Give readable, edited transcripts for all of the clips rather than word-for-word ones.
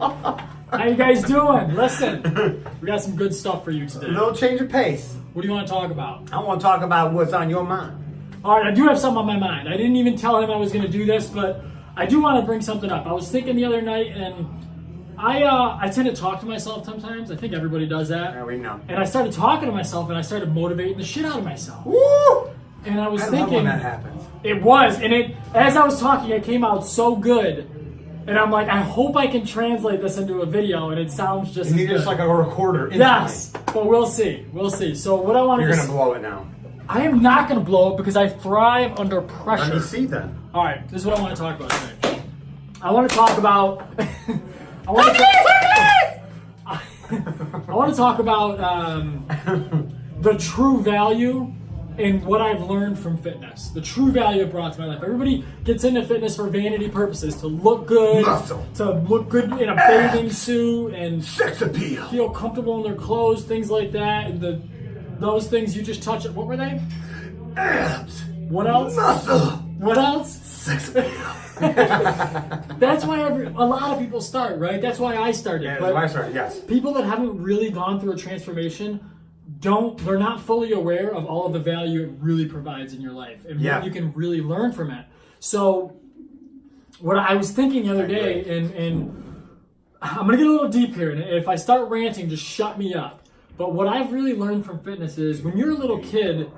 How you guys doing? Listen, we got some good stuff for you today. A little change of pace. What do you want to talk about? I want to talk about what's on your mind. All right, I do have something on my mind. I didn't even tell him I was going to do this, but I do want to bring something up. I was thinking the other night, and I tend to talk to myself sometimes. I think everybody does that. Yeah, we know. And I started talking to myself, and I started motivating the shit out of myself. Woo! And I was I love thinking, when that happens. it was, and as I was talking, it came out so good. And I'm like, I hope I can translate this into a video, and it sounds just You as need good. just like a recorder. Instantly. Yes, but we'll see. We'll see. So what I want You're to gonna blow it now. I am not going to blow it because I thrive under pressure. Let me see then. All right, this is what I want to talk about today. I want to talk about. I want to talk about the true value in what I've learned from fitness. The true value it brought to my life. Everybody gets into fitness for vanity purposes, to look good, Muscle. to look good in a bathing suit, and Sex appeal. feel comfortable in their clothes, things like that. And those things you just touch. What were they? Abs. What else? Muscle. What else? Sex appeal. That's why a lot of people start, right? That's why I started. Yeah, But that's why I started, yes. people that haven't really gone through a transformation they're not fully aware of all of the value it really provides in your life and Yeah. what you can really learn from it. So what I was thinking the other day, and I'm gonna get a little deep here, and if I start ranting, just shut me up. But what I've really learned from fitness is when you're a little kid,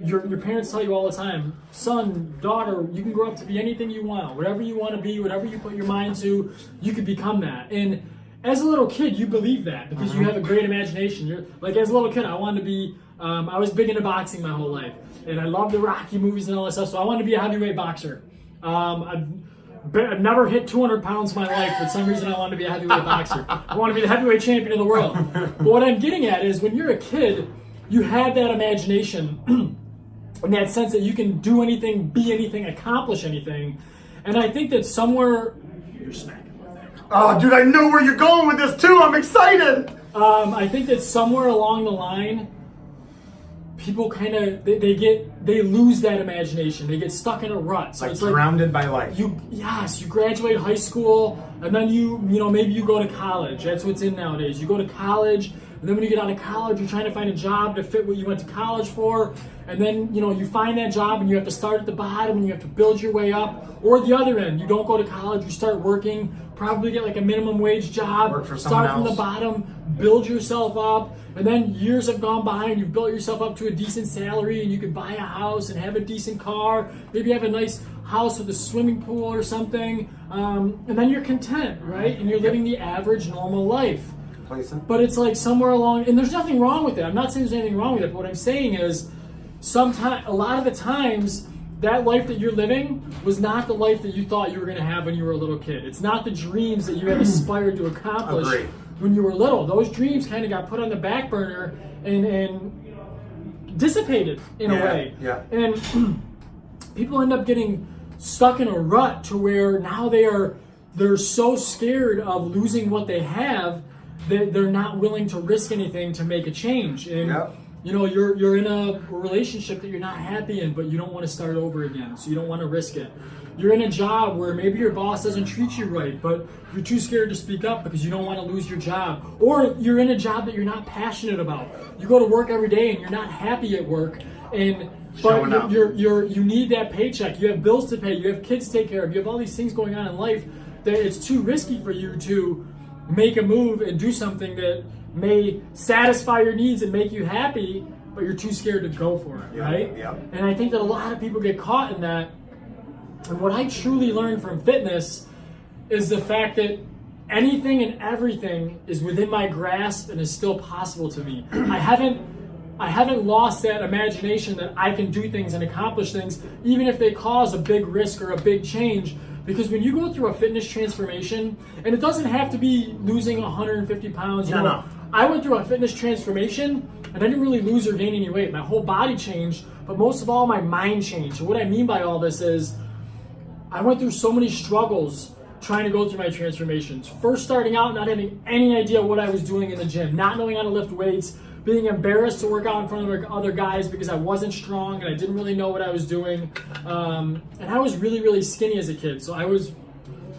your parents tell you all the time, son, daughter, you can grow up to be anything you want. Whatever you want to be, whatever you put your mind to, you could become that. And as a little kid, you believe that because you have a great imagination. You're like, as a little kid, I wanted to be, I was big into boxing my whole life. And I loved the Rocky movies and all that stuff, so I wanted to be a heavyweight boxer. I've never hit 200 pounds in my life, but for some reason I wanted to be a heavyweight boxer. I want to be the heavyweight champion of the world. But what I'm getting at is when you're a kid, you have that imagination in that sense that you can do anything, be anything, accomplish anything. And I think that somewhere, you're smacking. Oh, dude, I know where you're going with this too. I'm excited. I think that somewhere along the line, people kind of they lose that imagination. They get stuck in a rut. So Like it's surrounded by life. you graduate high school, and then maybe you go to college. That's what's in nowadays. You go to college, and then when you get out of college, you're trying to find a job to fit what you went to college for. And then, you find that job and you have to start at the bottom and you have to build your way up. Or the other end, you don't go to college, you start working, probably get like a minimum wage job, Work for someone start from the else. bottom, build yourself up. And then years have gone by and you've built yourself up to a decent salary and you can buy a house and have a decent car, maybe have a nice house with a swimming pool or something. And then you're content, right? And you're living the average normal life. Complacent. But it's like somewhere along, and there's nothing wrong with it. I'm not saying there's anything wrong with it, but what I'm saying is a lot of the times, that life that you're living was not the life that you thought you were going to have when you were a little kid. It's not the dreams that you had aspired to accomplish Agreed. when you were little. Those dreams kind of got put on the back burner and dissipated in a way. Yeah. And people end up getting stuck in a rut to where now they're so scared of losing what they have that they're not willing to risk anything to make a change. And Yep. you're in a relationship that you're not happy in, but you don't want to start over again, so you don't want to risk it. You're in a job where maybe your boss doesn't treat you right, but you're too scared to speak up because you don't want to lose your job. Or you're in a job that you're not passionate about. You go to work every day and you're not happy at work, Showing up. but you need that paycheck. You have bills to pay. You have kids to take care of. You have all these things going on in life that it's too risky for you to make a move and do something that may satisfy your needs and make you happy, but you're too scared to go for it, right? Yeah. And I think that a lot of people get caught in that. And what I truly learned from fitness is the fact that anything and everything is within my grasp and is still possible to me. I haven't lost that imagination that I can do things and accomplish things, even if they cause a big risk or a big change. Because when you go through a fitness transformation, and it doesn't have to be losing 150 pounds. No. I went through a fitness transformation, and I didn't really lose or gain any weight. My whole body changed, but most of all, my mind changed. And what I mean by all this is, I went through so many struggles trying to go through my transformations. First starting out, not having any idea what I was doing in the gym, not knowing how to lift weights, being embarrassed to work out in front of other guys because I wasn't strong and I didn't really know what I was doing. And I was really, really skinny as a kid. So I was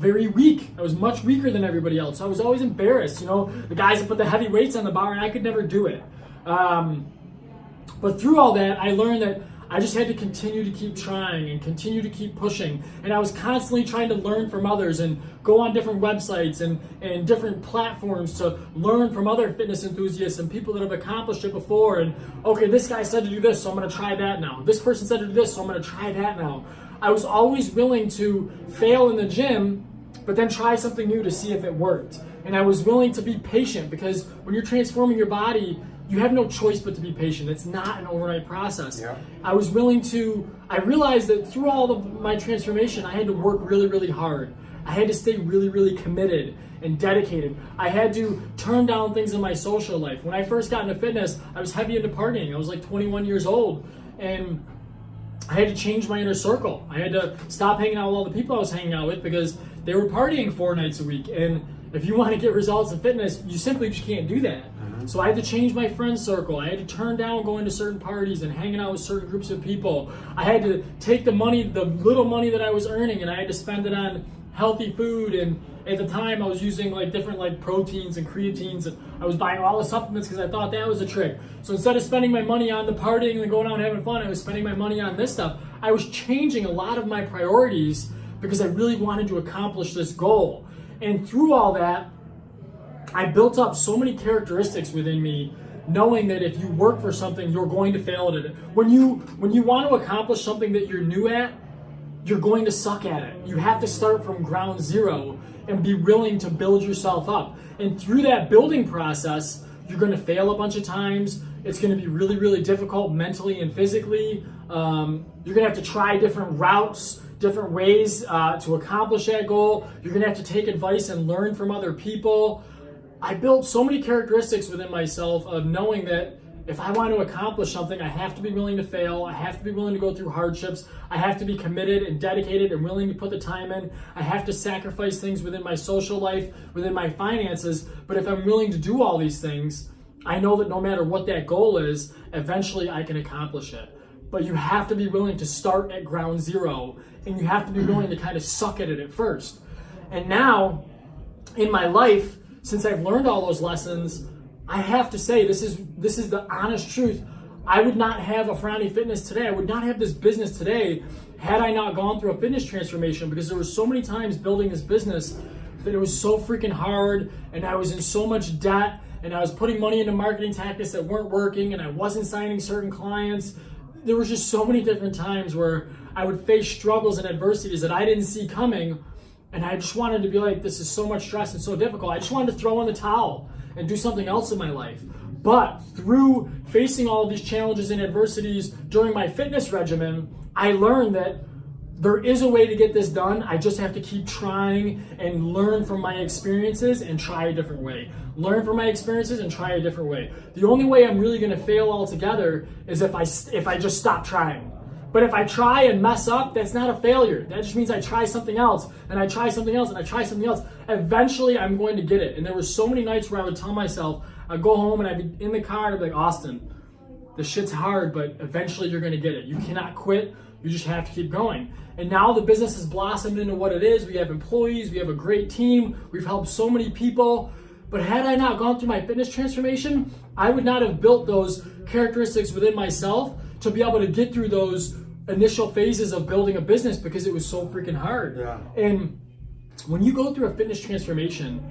very weak. I was much weaker than everybody else. So I was always embarrassed. The guys that put the heavy weights on the bar, and I could never do it. But through all that, I learned that I just had to continue to keep trying and continue to keep pushing. And I was constantly trying to learn from others and go on different websites and different platforms to learn from other fitness enthusiasts and people that have accomplished it before. And okay, this guy said to do this, so I'm going to try that now. This person said to do this, so I'm going to try that now. I was always willing to fail in the gym, but then try something new to see if it worked. And I was willing to be patient, because when you're transforming your body, you have no choice but to be patient. It's not an overnight process. Yeah. I realized that through all of my transformation, I had to work really, really hard. I had to stay really, really committed and dedicated. I had to turn down things in my social life. When I first got into fitness, I was heavy into partying. I was like 21 years old, and I had to change my inner circle. I had to stop hanging out with all the people I was hanging out with, because they were partying 4 nights a week. And if you want to get results in fitness, you simply just can't do that. So I had to change my friend circle. I had to turn down going to certain parties and hanging out with certain groups of people. I had to take the little money that I was earning, and I had to spend it on healthy food. And at the time, I was using different proteins and creatines, and I was buying all the supplements because I thought that was a trick. So instead of spending my money on the partying and going out and having fun, I was spending my money on this stuff. I was changing a lot of my priorities because I really wanted to accomplish this goal. And through all that, I built up so many characteristics within me, knowing that if you work for something, you're going to fail at it. When you want to accomplish something that you're new at, you're going to suck at it. You have to start from ground zero and be willing to build yourself up. And through that building process, you're going to fail a bunch of times. It's going to be really, really difficult mentally and physically. You're going to have to try different routes, different ways to accomplish that goal. You're going to have to take advice and learn from other people. I built so many characteristics within myself of knowing that if I want to accomplish something, I have to be willing to fail. I have to be willing to go through hardships. I have to be committed and dedicated and willing to put the time in. I have to sacrifice things within my social life, within my finances. But if I'm willing to do all these things, I know that no matter what that goal is, eventually I can accomplish it. But you have to be willing to start at ground zero, and you have to be willing to kind of suck at it at first. And now, in my life, since I've learned all those lessons, I have to say, this is the honest truth. I would not have a Ferrani Fitness today. I would not have this business today had I not gone through a fitness transformation, because there were so many times building this business that it was so freaking hard, and I was in so much debt, and I was putting money into marketing tactics that weren't working, and I wasn't signing certain clients. There was just so many different times where I would face struggles and adversities that I didn't see coming. And I just wanted to be like, this is so much stress and so difficult. I just wanted to throw in the towel and do something else in my life. But through facing all of these challenges and adversities during my fitness regimen, I learned that there is a way to get this done. I just have to keep trying and learn from my experiences and try a different way. Learn from my experiences and try a different way. The only way I'm really gonna fail altogether is if I just stop trying. But if I try and mess up, that's not a failure. That just means I try something else, and I try something else, and I try something else. Eventually, I'm going to get it. And there were so many nights where I would tell myself, I'd go home and I'd be in the car and I'd be like, Austin, the shit's hard, but eventually you're going to get it. You cannot quit. You just have to keep going. And now the business has blossomed into what it is. We have employees. We have a great team. We've helped so many people. But had I not gone through my fitness transformation, I would not have built those characteristics within myself to be able to get through those initial phases of building a business, because it was so freaking hard. Yeah. And when you go through a fitness transformation,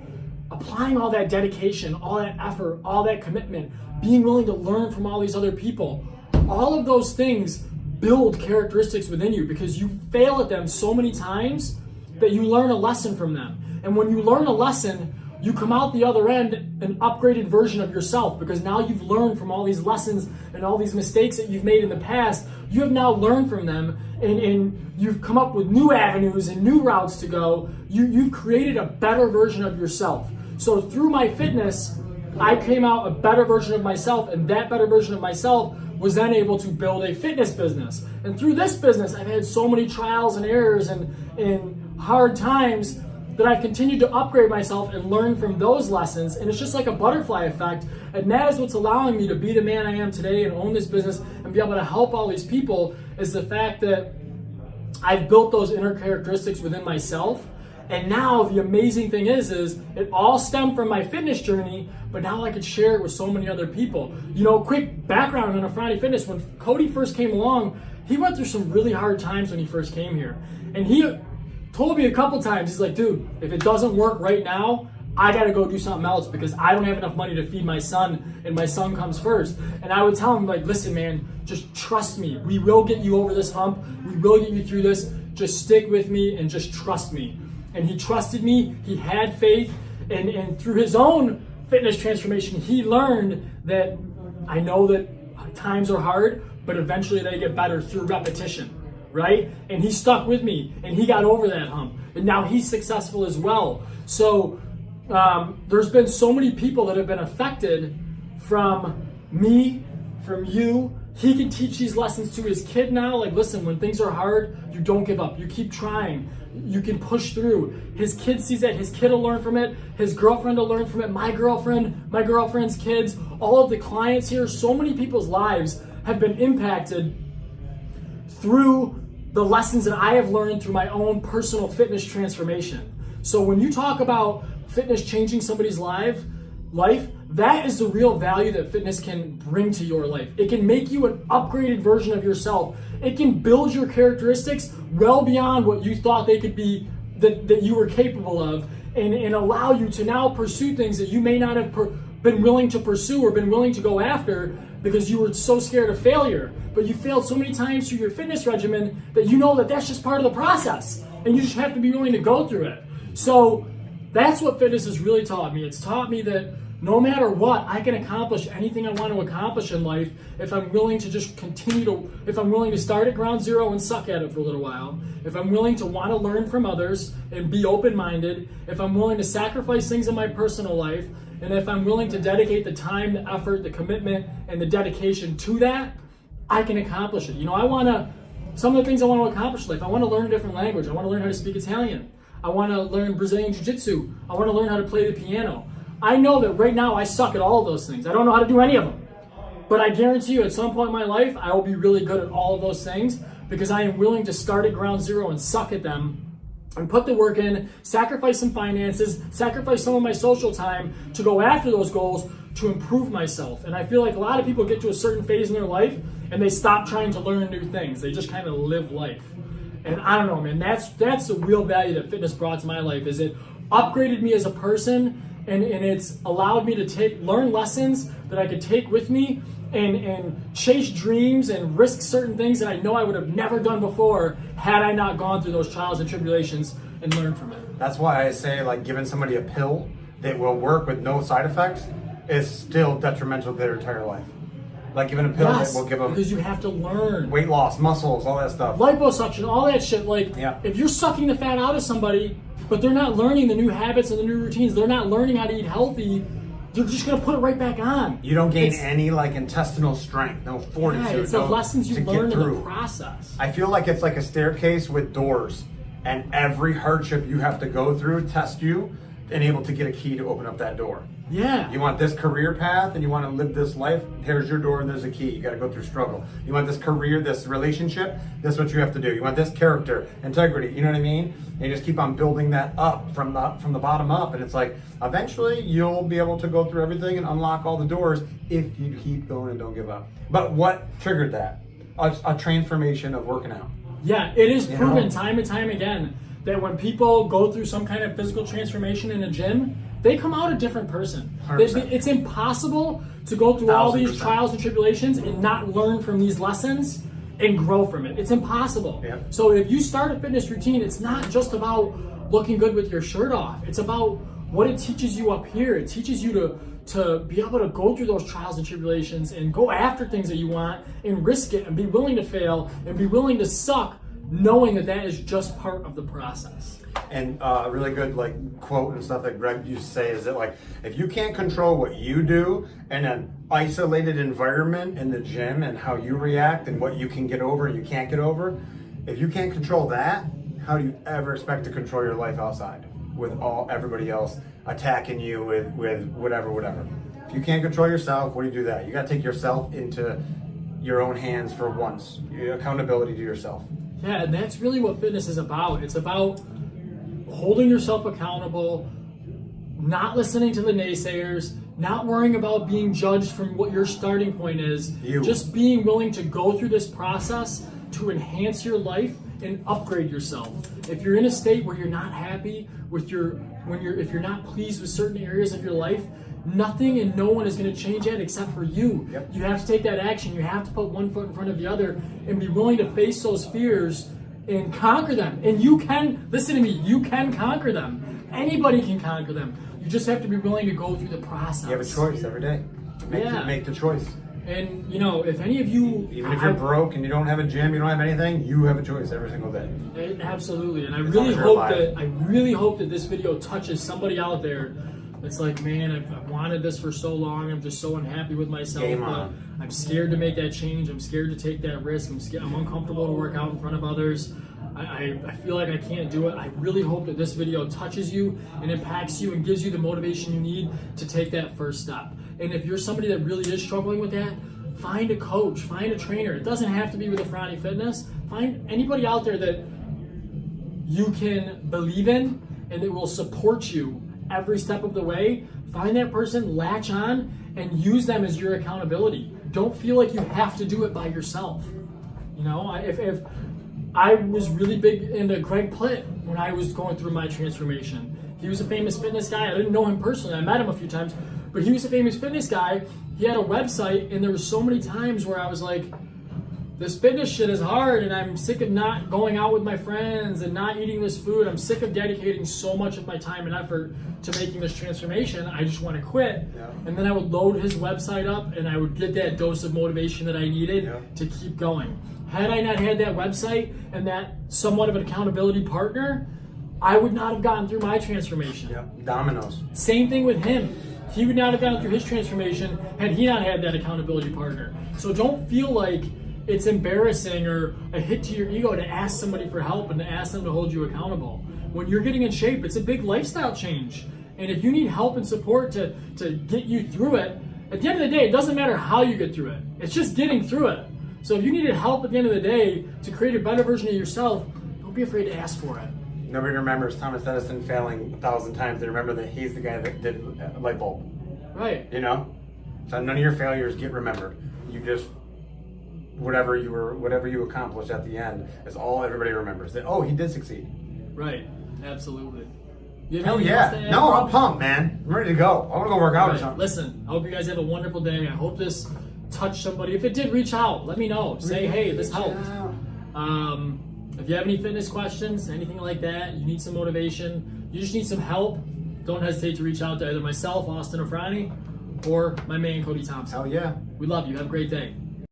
applying all that dedication, all that effort, all that commitment, being willing to learn from all these other people, all of those things build characteristics within you, because you fail at them so many times that you learn a lesson from them. And when you learn a lesson, you come out the other end an upgraded version of yourself, because now you've learned from all these lessons and all these mistakes that you've made in the past. You have now learned from them, and you've come up with new avenues and new routes to go. You've created a better version of yourself. So through my fitness, I came out a better version of myself, and that better version of myself was then able to build a fitness business. And through this business, I've had so many trials and errors and hard times that I've continued to upgrade myself and learn from those lessons. And it's just like a butterfly effect. And that is what's allowing me to be the man I am today and own this business and be able to help all these people, is the fact that I've built those inner characteristics within myself. And now the amazing thing is it all stemmed from my fitness journey, but now I could share it with so many other people. You know, quick background on Friday Fitness. When Cody first came along, he went through some really hard times when he first came here. And he told me a couple times, he's like, dude, if it doesn't work right now, I gotta go do something else because I don't have enough money to feed my son, and my son comes first. And I would tell him, like, listen, man, just trust me. We will get you over this hump. We will get you through this. Just stick with me and just trust me. And he trusted me. He had faith. And through his own fitness transformation, he learned that I know that times are hard, but eventually they get better through repetition, right? And he stuck with me, and he got over that hump. And now he's successful as well. So there's been so many people that have been affected from me, from you. He can teach these lessons to his kid now. Like, listen, when things are hard, you don't give up. You keep trying. You can push through. His kid sees that. His kid will learn from it. His girlfriend will learn from it. My girlfriend's kids, all of the clients here, so many people's lives have been impacted through the lessons that I have learned through my own personal fitness transformation. So when you talk about fitness changing somebody's life, that is the real value that fitness can bring to your life. It can make you an upgraded version of yourself. It can build your characteristics well beyond what you thought they could be, that you were capable of, and allow you to now pursue things that you may not have been willing to pursue or been willing to go after because you were so scared of failure. But you failed so many times through your fitness regimen that you know that that's just part of the process, and you just have to be willing to go through it. So that's what fitness has really taught me. It's taught me that no matter what, I can accomplish anything I want to accomplish in life if I'm willing to just if I'm willing to start at ground zero and suck at it for a little while, if I'm willing to want to learn from others and be open-minded, if I'm willing to sacrifice things in my personal life, and if I'm willing to dedicate the time, the effort, the commitment, and the dedication to that, I can accomplish it. You know, some of the things I want to accomplish in life, I want to learn a different language. I want to learn how to speak Italian. I want to learn Brazilian Jiu-Jitsu. I want to learn how to play the piano. I know that right now I suck at all of those things. I don't know how to do any of them. But I guarantee you at some point in my life, I will be really good at all of those things because I am willing to start at ground zero and suck at them and put the work in, sacrifice some finances, sacrifice some of my social time to go after those goals to improve myself. And I feel like a lot of people get to a certain phase in their life and they stop trying to learn new things. They just kind of live life. And I don't know, man, that's the real value that fitness brought to my life, is it upgraded me as a person, and it's allowed me to learn lessons that I could take with me and chase dreams and risk certain things that I know I would have never done before had I not gone through those trials and tribulations and learned from it. That's why I say, like, giving somebody a pill that will work with no side effects is still detrimental to their entire life. Like giving a pill that will give them, because you have to learn weight loss, muscles, all that stuff. Liposuction, all that shit. Like, if you're sucking the fat out of somebody, but they're not learning the new habits and the new routines, they're not learning how to eat healthy, they're just gonna put it right back on. You don't gain any like intestinal strength, no fortitude. Yeah, it's the lessons you learn in the process. I feel like it's like a staircase with doors, and every hardship you have to go through tests you and able to get a key to open up that door. Yeah. You want this career path and you want to live this life, here's your door and there's a key. You got to go through struggle. You want this career, this relationship, this is what you have to do. You want this character, integrity, you know what I mean? And you just keep on building that up from the bottom up, and it's like eventually you'll be able to go through everything and unlock all the doors if you keep going and don't give up. But what triggered that? A transformation of working out. Yeah, it is proven time and time again that when people go through some kind of physical transformation in a gym, they come out a different person. It's impossible to go through all these trials and tribulations and not learn from these lessons and grow from it. It's impossible. Yep. So if you start a fitness routine, it's not just about looking good with your shirt off. It's about what it teaches you up here. It teaches you to be able to go through those trials and tribulations and go after things that you want and risk it and be willing to fail and be willing to suck, knowing that that is just part of the process. And a really good like quote and stuff that Greg used to say is that, like, if you can't control what you do in an isolated environment in the gym and how you react and what you can get over and you can't get over, if you can't control that, how do you ever expect to control your life outside with everybody else attacking you with whatever? If you can't control yourself, what do you do that? You got to take yourself into your own hands for once. Accountability to yourself. Yeah, and that's really what fitness is about. It's about holding yourself accountable, not listening to the naysayers, not worrying about being judged from what your starting point is, just being willing to go through this process to enhance your life and upgrade yourself. If you're in a state where you're not happy with if you're not pleased with certain areas of your life, nothing and no one is going to change that except for you. You have to take that action. You have to put one foot in front of the other and be willing to face those fears and conquer them. And you can, listen to me, you can conquer them. Anybody can conquer them. You just have to be willing to go through the process. You have a choice every day. Make the choice. And, you know, if any of you... Even if you're broke and you don't have a gym, you don't have anything, you have a choice every single day. Absolutely. And I really hope that this video touches somebody out there that's like, man, I've wanted this for so long. I'm just so unhappy with myself. But I'm scared to make that change. I'm scared to take that risk. I'm uncomfortable to work out in front of others. I feel like I can't do it. I really hope that this video touches you and impacts you and gives you the motivation you need to take that first step. And if you're somebody that really is struggling with that, find a coach, find a trainer. It doesn't have to be with Efrani Fitness. Find anybody out there that you can believe in and that will support you every step of the way. Find that person, latch on, and use them as your accountability. Don't feel like you have to do it by yourself. You know, if I was really big into Greg Plitt when I was going through my transformation. He was a famous fitness guy. I didn't know him personally. I met him a few times, but he was a famous fitness guy. He had a website, and there were so many times where I was like, this fitness shit is hard, and I'm sick of not going out with my friends and not eating this food. I'm sick of dedicating so much of my time and effort to making this transformation. I just want to quit. And then I would load his website up, and I would get that dose of motivation that I needed to keep going. Had I not had that website and that somewhat of an accountability partner, I would not have gotten through my transformation. Dominoes. Same thing with him. He would not have gotten through his transformation had he not had that accountability partner. So don't feel like it's embarrassing or a hit to your ego to ask somebody for help and to ask them to hold you accountable. When you're getting in shape, it's a big lifestyle change. And if you need help and support to get you through it, at the end of the day, it doesn't matter how you get through it. It's just getting through it. So if you needed help at the end of the day to create a better version of yourself, don't be afraid to ask for it. Nobody remembers Thomas Edison failing 1,000 times. They remember that he's the guy that did a light bulb. Right. You know? So none of your failures get remembered. You just, whatever you accomplished at the end is all everybody remembers. That, oh, he did succeed. Right. Absolutely. Hell yeah. No, I'm pumped, man. I'm ready to go. I want to go work out or something. Listen, I hope you guys have a wonderful day. I hope this touched somebody. If it did, reach out. Let me know. Say, hey, this helped. If you have any fitness questions, anything like that, you need some motivation, you just need some help, don't hesitate to reach out to either myself, Austin Efrani, or my man, Cody Thompson. Hell yeah. We love you. Have a great day.